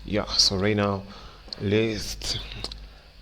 Yeah, so right now,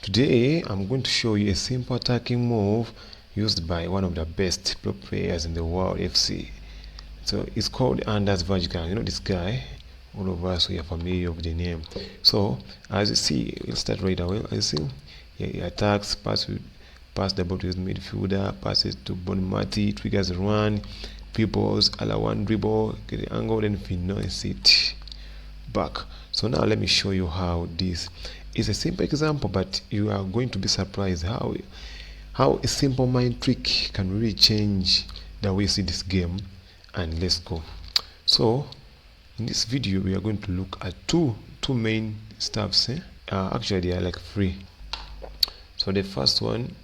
today I'm going to show you a simple attacking move used by one of the best pro players in the world, FC. So it's called Anders Verjgang. You know this guy. All of us we are familiar with the name. So as you see, we'll start right away. As you see, he attacks, pass the ball to his midfielder, passes to Bonmati, triggers a run, people's one dribble, get the angle, then finesse it back. So now let me show you how this is a simple example, but you are going to be surprised how a simple mind trick can really change the way you see this game. And let's go. So in this video we are going to look at two main stuffs. Actually they are like three. So the first one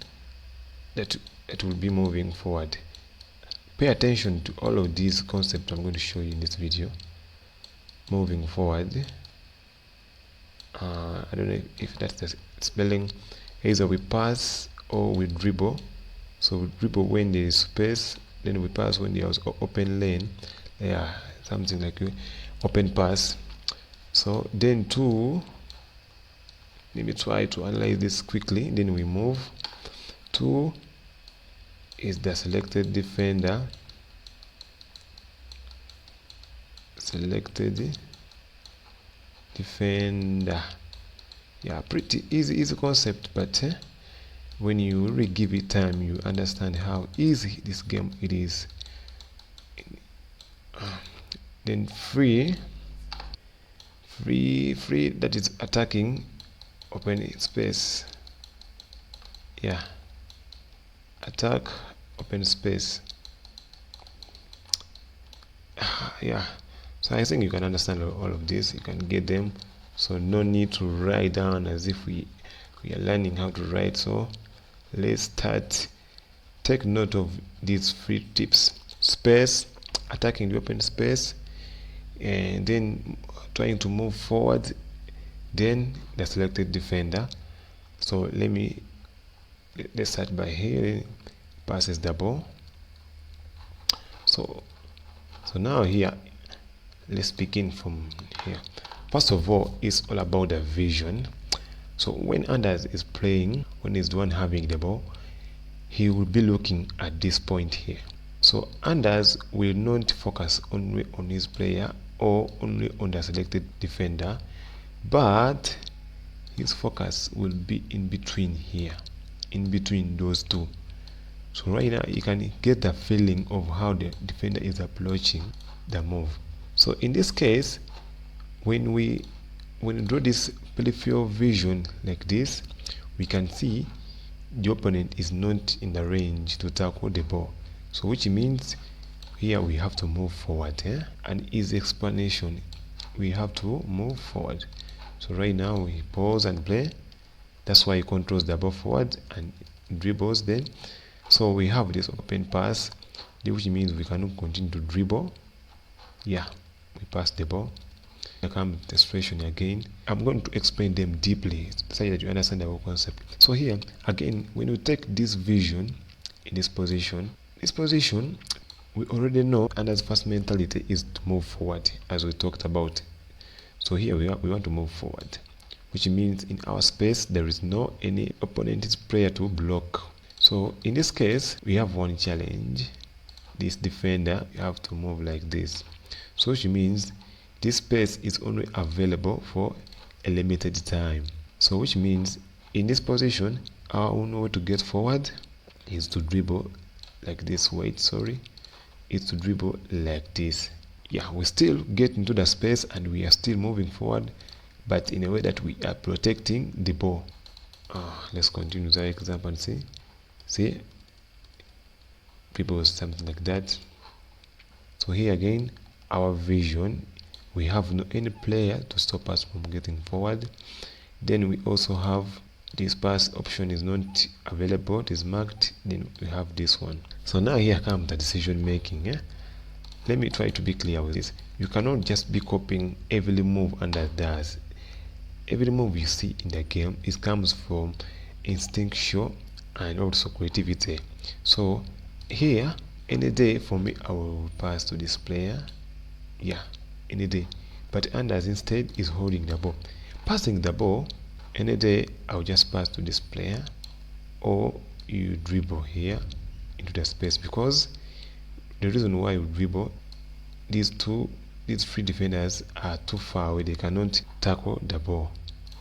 that it will be moving forward. Pay attention to all of these concepts I'm going to show you in this video. Moving forward, I don't know if that's the spelling. Either we pass or we dribble. So we dribble when there is space, then we pass when there is open lane. Yeah, something like open pass. So then let me try to analyze this quickly. Then we move. Two is the selected defender. Selected defender. Yeah, pretty easy concept, but when you really give it time, you understand how easy this game it is. Then free that is attacking open space. Yeah, attack open space. Yeah, so I think you can understand all of this. You can get them, so no need to write down as if we are learning how to write. So let's start. Take note of these three tips: space, attacking the open space, and then trying to move forward, then the selected defender. So let's start by here. Passes the ball. So now here, let's begin from here. First of all, it's all about the vision. So when Anders is playing, when he's the one having the ball, he will be looking at this point here. So Anders will not focus only on his player or only on the selected defender, but his focus will be in between here, in between those two. So right now you can get the feeling of how the defender is approaching the move. So in this case, when we draw this peripheral vision like this, we can see the opponent is not in the range to tackle the ball. So which means here we have to move forward. An easy explanation, we have to move forward. So right now we pause and play. That's why he controls the ball forward and dribbles then. So we have this open pass, which means we cannot continue to dribble. Yeah, we pass the ball. I come to the situation again. I'm going to explain them deeply so that you understand the whole concept. So here again, when you take this vision in this position, we already know Anders' first mentality is to move forward, as we talked about. So here we want to move forward, which means in our space there is no any opponent's player to block. So in this case we have one challenge. This defender, you have to move like this. So which means this space is only available for a limited time. So which means in this position our only way to get forward is to dribble like this. Is to dribble like this. Yeah, we still get into the space and we are still moving forward, but in a way that we are protecting the ball. Let's continue the example and see people something like that. So here again, our vision, we have no any player to stop us from getting forward. Then we also have this pass option is not available, it is marked. Then we have this one. So now here comes the decision making. Let me try to be clear with this. You cannot just be copying every move Anders does. Every move you see in the game, it comes from instinctual and also creativity. So here, any day for me, I will pass to this player. Yeah, any day. but Anders instead is holding the ball. Passing the ball, any day I'll just pass to this player, or you dribble here into the space, because the reason why you dribble, these three defenders are too far away, they cannot tackle the ball.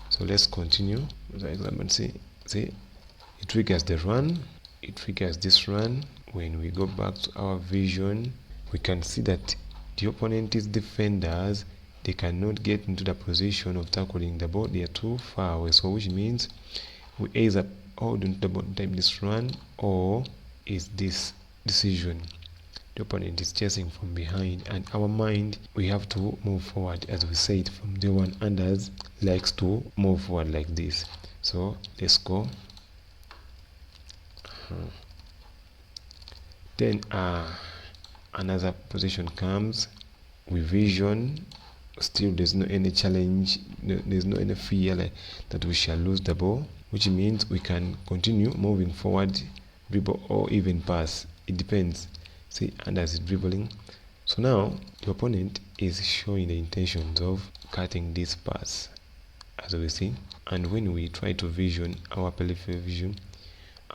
So let's continue with the example. See, it triggers the run, it triggers this run. When we go back to our vision, we can see that the opponent's defenders, they cannot get into the position of tackling the ball, they are too far away. So which means we either hold into the ball type this run, or is this decision. The opponent is chasing from behind, and our mind, we have to move forward, as we said from the one. Anders likes to move forward like this. So let's go. Then another position comes. We vision. Still, there's no any challenge. There's no any fear that we shall lose the ball, which means we can continue moving forward, dribble, or even pass. It depends. See, Anders is dribbling. So now the opponent is showing the intentions of cutting this pass, as we see. And when we try to vision our peripheral vision,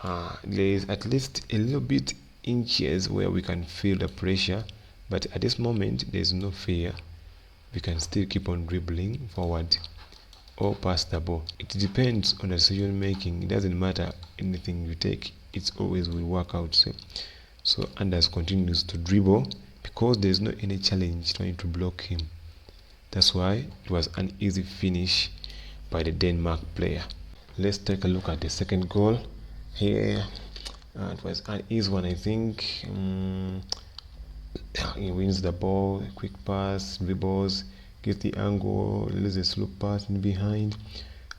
there is at least a little bit inches where we can feel the pressure, but at this moment there is no fear. We can still keep on dribbling forward or pass the ball. It depends on the decision making. It doesn't matter anything you take, it always will work out. So Anders continues to dribble because there's no any challenge trying to block him. That's why it was an easy finish by the Denmark player. Let's take a look at the second goal here. It was an easy one, I think. He wins the ball, quick pass, dribbles, gets the angle, leaves a slow pass in behind.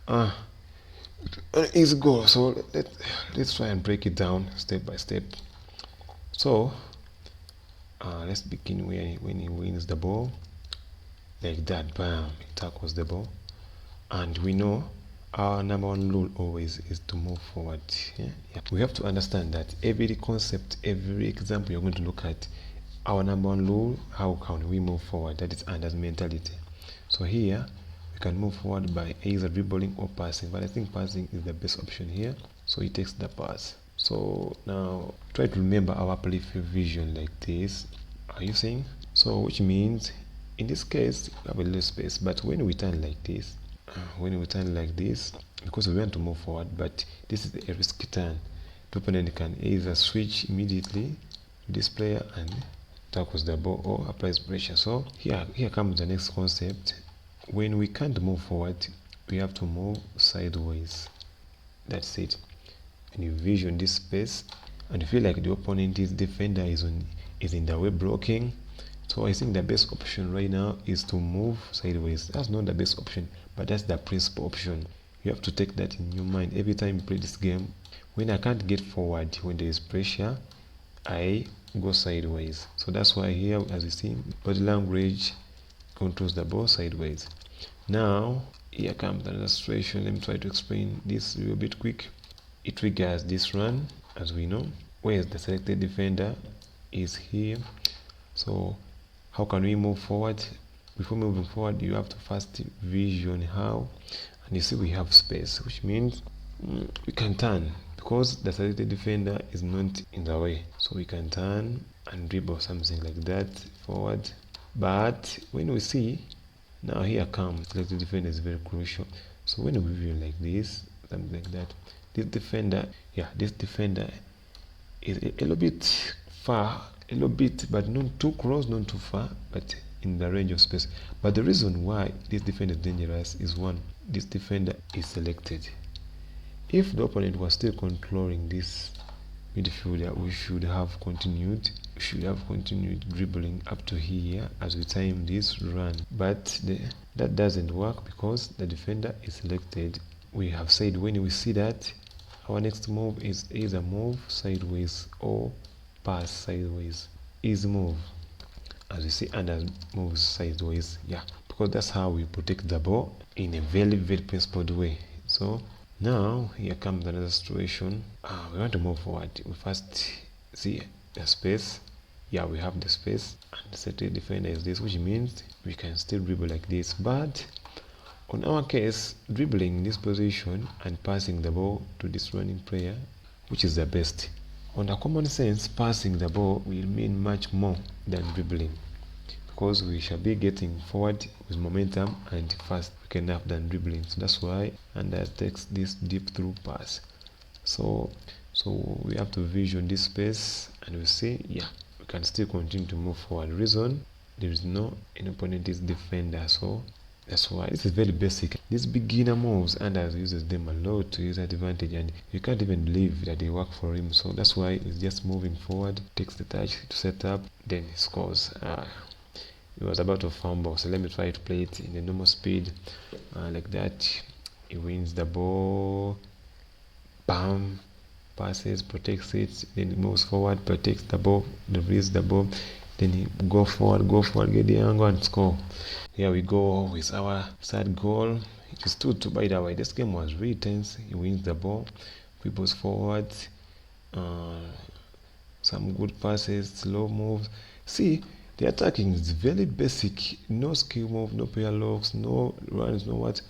An easy goal. So let's try and break it down step by step. So let's begin when he wins the ball like that. Bam, he tackles the ball, and we know our number one rule always is to move forward. We have to understand that every concept, every example you're going to look at, our number one rule, how can we move forward? That is Anders' mentality. So here we can move forward by either dribbling or passing, but I think passing is the best option here. So he takes the pass. So now try to remember our peripheral vision like this. Are you seeing? So which means in this case we have a little space, but when we turn like this, because we want to move forward, but this is a risky turn, the opponent can either switch immediately to this player and tackles the ball or applies pressure. So here comes the next concept. When we can't move forward, we have to move sideways. That's it. And you vision this space and you feel like the opponent's defender is in the way blocking. So I think the best option right now is to move sideways. That's not the best option, but that's the principal option. You have to take that in your mind every time you play this game. When I can't get forward, when there is pressure, I go sideways. So that's why here, as you see, body language controls the ball sideways. Now here comes another situation. Let me try to explain this a little bit quick. It triggers this run, as we know, whereas the selected defender is here. So how can we move forward? Before moving forward, you have to first vision how, and you see we have space, which means we can turn because the selected defender is not in the way. So we can turn and dribble something like that forward. But when we see, now here comes selected defender is very crucial. So when we view like this, something like that, this defender is a little bit far, a little bit, but not too close, not too far, but in the range of space. But the reason why this defender is dangerous is one, this defender is selected. If the opponent was still controlling this midfielder, we should have continued dribbling up to here as we time this run. But that doesn't work because the defender is selected. We have said when we see that, our next move is either move sideways or pass sideways. Easy move. As you see, Anders moves sideways, because that's how we protect the ball in a very, very principled way. So now here comes another situation. We want to move forward. We first see the space, yeah, we have the space, and the second defender is this, which means we can still dribble like this. But on our case, dribbling in this position and passing the ball to this running player, which is the best. Under common sense, passing the ball will mean much more than dribbling, because we shall be getting forward with momentum and fast quick enough than dribbling. So that's why Anders takes this deep through pass. So we have to vision this space, and we see, yeah, we can still continue to move forward. Reason, there is no an opponent is defender, so that's why this is very basic. These beginner moves, Anders uses them a lot to his advantage, and you can't even believe that they work for him. So that's why he's just moving forward, takes the touch to set up, then he scores. He was about to fumble, so let me try to play it in the normal speed, like that. He wins the ball, bam, passes, protects it, then he moves forward, protects the ball, releases the ball, then he go forward, get the angle and score. Here we go with our third goal. It is 2-2. By the way, this game was really tense. He wins the ball, people's forward, some good passes, slow moves. See, the attacking is very basic. No skill move, no prayer locks, no runs, no what.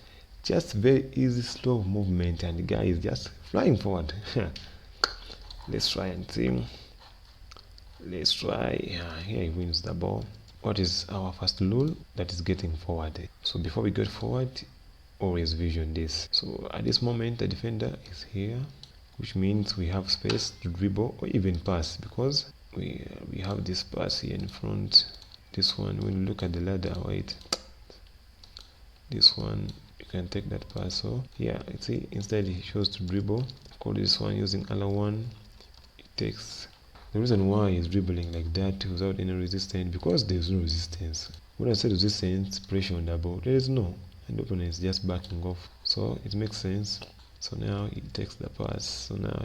Just very easy, slow movement, and the guy is just flying forward. Let's try and see. Let's try. Here he wins the ball. What is our first rule? That is getting forward. So before we get forward, always vision this. So at this moment, the defender is here, which means we have space to dribble or even pass, because we have this pass here in front. This one, when you look at the ladder, wait, this one, you can take that pass. So yeah, you see, instead he chose to dribble. Call this one using L1. It takes. The reason why he's dribbling like that without any resistance, because there's no resistance. When I say resistance, pressure on the ball, there is no, and the opponent is just backing off. So it makes sense. So now he takes the pass. So now,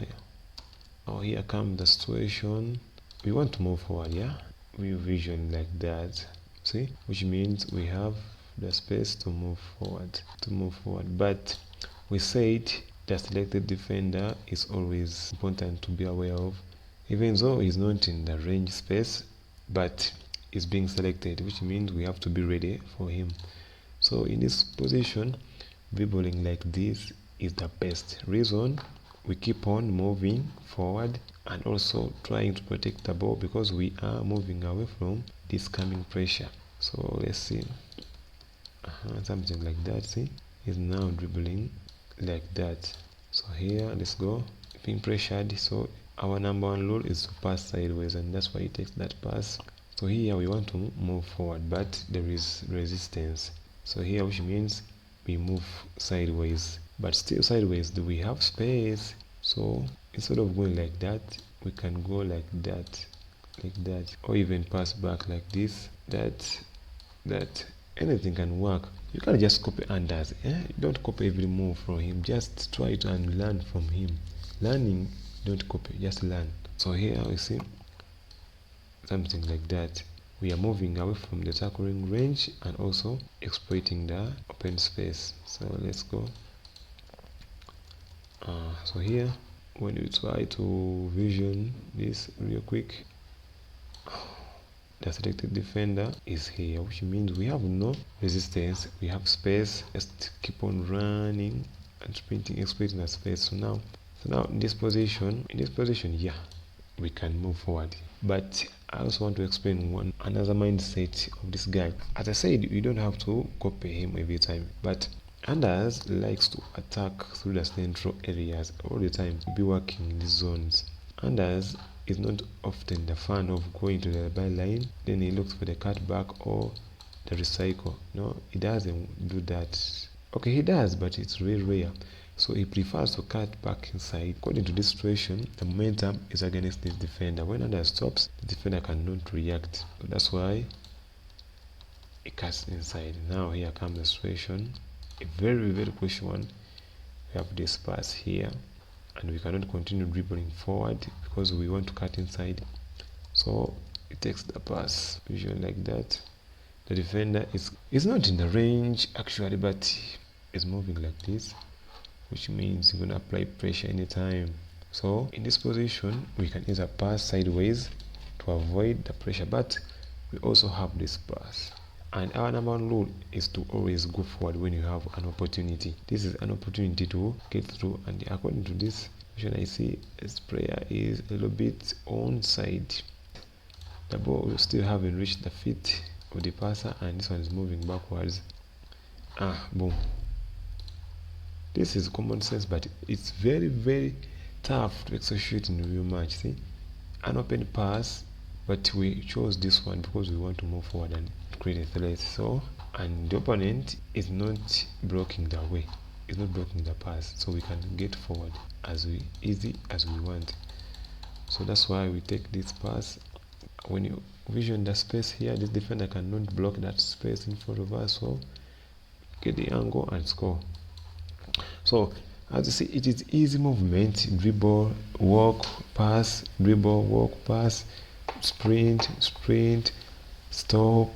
oh, here comes the situation. We want to move forward, yeah? We vision like that, see? Which means we have the space to move forward, But we said the selected defender is always important to be aware of, even though he's not in the range space, but is being selected, which means we have to be ready for him. So in this position, dribbling like this is the best. Reason, we keep on moving forward and also trying to protect the ball, because we are moving away from this coming pressure. So let's see, something like that. See, he's now dribbling like that. So here, let's go, being pressured. So our number one rule is to pass sideways, and that's why he takes that pass. So here we want to move forward, but there is resistance. So here, which means we move sideways, but still sideways, do we have space? So instead of going like that, we can go like that, or even pass back like this. That anything can work. You can't just copy Anders. You don't copy every move from him. Just try to and learn from him. Learning, don't copy, just learn. So here we see something like that. We are moving away from the tackling range and also exploiting the open space. So let's go. So here, when you try to vision this real quick, the selected defender is here, which means we have no resistance, we have space. Just keep on running and sprinting, exploiting the space. So now in this position, yeah, we can move forward. But I also want to explain another mindset of this guy. As I said, you don't have to copy him every time, but Anders likes to attack through the central areas all the time, be working in these zones. Anders is not often the fan of going to the byline, then he looks for the cutback or the recycle. No, he doesn't do that. Okay, he does, but it's very rare. So he prefers to cut back inside. According to this situation, the momentum is against this defender. When Anders stops, the defender cannot react. So that's why he cuts inside. Now here comes the situation, a very, very crucial one. We have this pass here, and we cannot continue dribbling forward because we want to cut inside. So it takes the pass, usually like that. The defender is not in the range actually, but is moving like this, which means you're going to apply pressure anytime. So in this position, we can either pass sideways to to avoid the pressure, but we also have this pass. And our number one rule is to always go forward when you have an opportunity. This is an opportunity to get through, and according to this I see this player is a little bit onside. The ball still haven't reached the feet of the passer, and this one is moving backwards. Boom. This is common sense, but it's very tough to execute in a real match. See, an open pass, but we chose this one because we want to move forward and create a threat. So, and the opponent is not blocking the way, is not blocking the pass, so we can get forward as easy as we want. So that's why we take this pass. When you vision the space here, this defender cannot block that space in front of us, so get the angle and score. So as you see, it is easy movement: dribble, walk, pass, dribble, walk, pass, sprint, stop,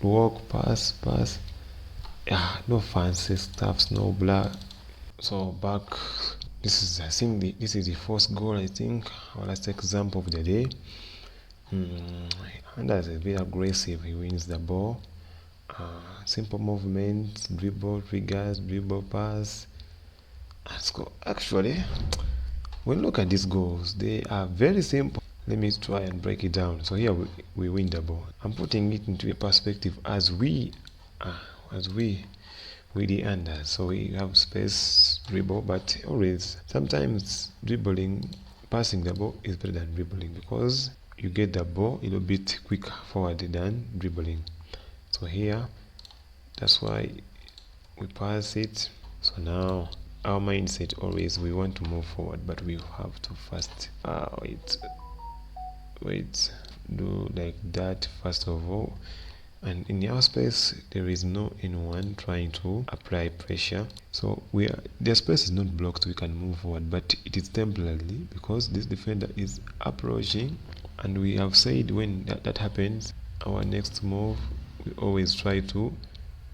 walk, pass. No fancy stuffs, no blah. So back, this is the first goal, I think, our last example of the day. Anders is a bit aggressive. He wins the ball. Simple movement, dribble, triggers, dribble, pass, and score. Actually, when you look at these goals, they are very simple. Let me try and break it down. So here we win the ball. I'm putting it into a perspective as we the Anders. So we have space, dribble, but always sometimes passing the ball is better than dribbling, because you get the ball a little bit quicker forward than dribbling. So here, that's why we pass it. So now our mindset always, we want to move forward, but we have to first do like that first of all. And in our space, there is no anyone trying to apply pressure, so the space is not blocked. We can move forward, but it is temporarily because this defender is approaching. And we have said when that happens, our next move, we always try to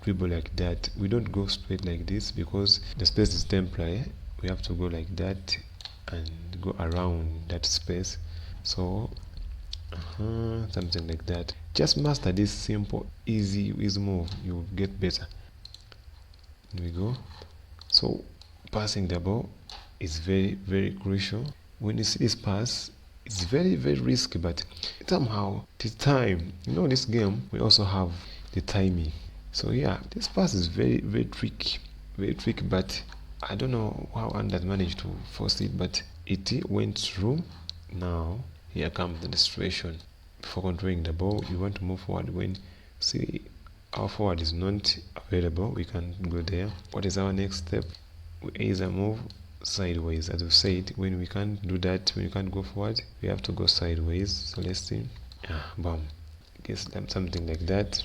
dribble like that. We don't go straight like this because the space is temporary. We have to go like that and go around that space. So something like that. Just master this simple, easy move. You will get better. Here we go. So passing the ball is very crucial. When you see this pass, it's very risky, but somehow the time, this game, we also have the timing. So yeah, this pass is very tricky, but I don't know how Anders managed to force it, but it went through. Now here comes the situation. Before controlling the ball, you want to move forward. When see our forward is not available, we can go there. What is our next step? We either move sideways, as we said. When we can't do that, when we can't go forward, we have to go sideways. So let's see. Boom. Guess something like that.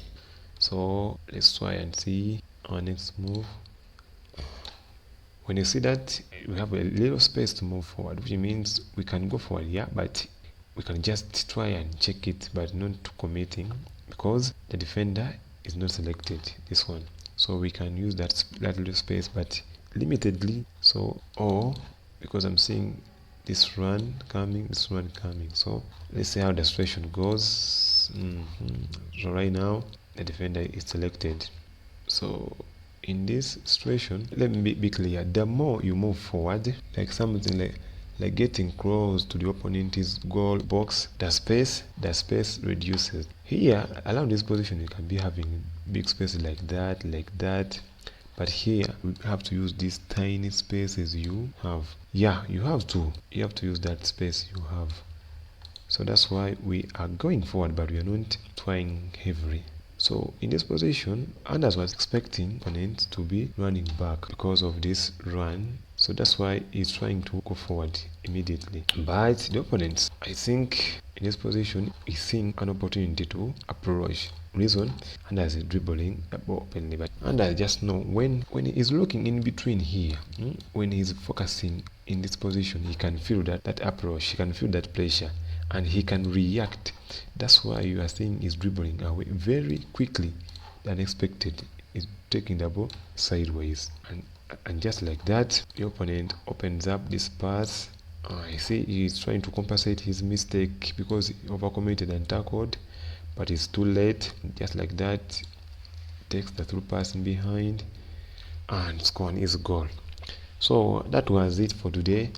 So let's try and see our next move. When you see that, we have a little space to move forward, which means we can go forward, but we can just try and check it, but not committing, because the defender is not selected, this one. So we can use that little space, but limitedly. So, or because I'm seeing this run coming. So let's see how the situation goes. So right now the defender is selected. So in this situation, let me be clear. The more you move forward, like something like getting close to the opponent's goal box, the space reduces. Here, around this position, you can be having big spaces like that. But here, we have to use these tiny spaces you have. Yeah, you have to use that space you have. So that's why we are going forward, but we are not trying heavily. So in this position, Anders was expecting opponent to be running back because of this run. So that's why he's trying to go forward immediately. But the opponents, I think, in this position, is seeing an opportunity to approach. Reason, Anders is dribbling the ball openly, but Anders just know when he is looking in between here, when he's focusing in this position, he can feel that approach, he can feel that pressure, and he can react. That's why you are seeing he's dribbling away very quickly than expected. He's taking the ball sideways, and just like that, the opponent opens up this pass, I see he's trying to compensate his mistake because he overcommitted and tackled, but it's too late. Just like that, takes the through pass in behind and score his goal. So that was it for today.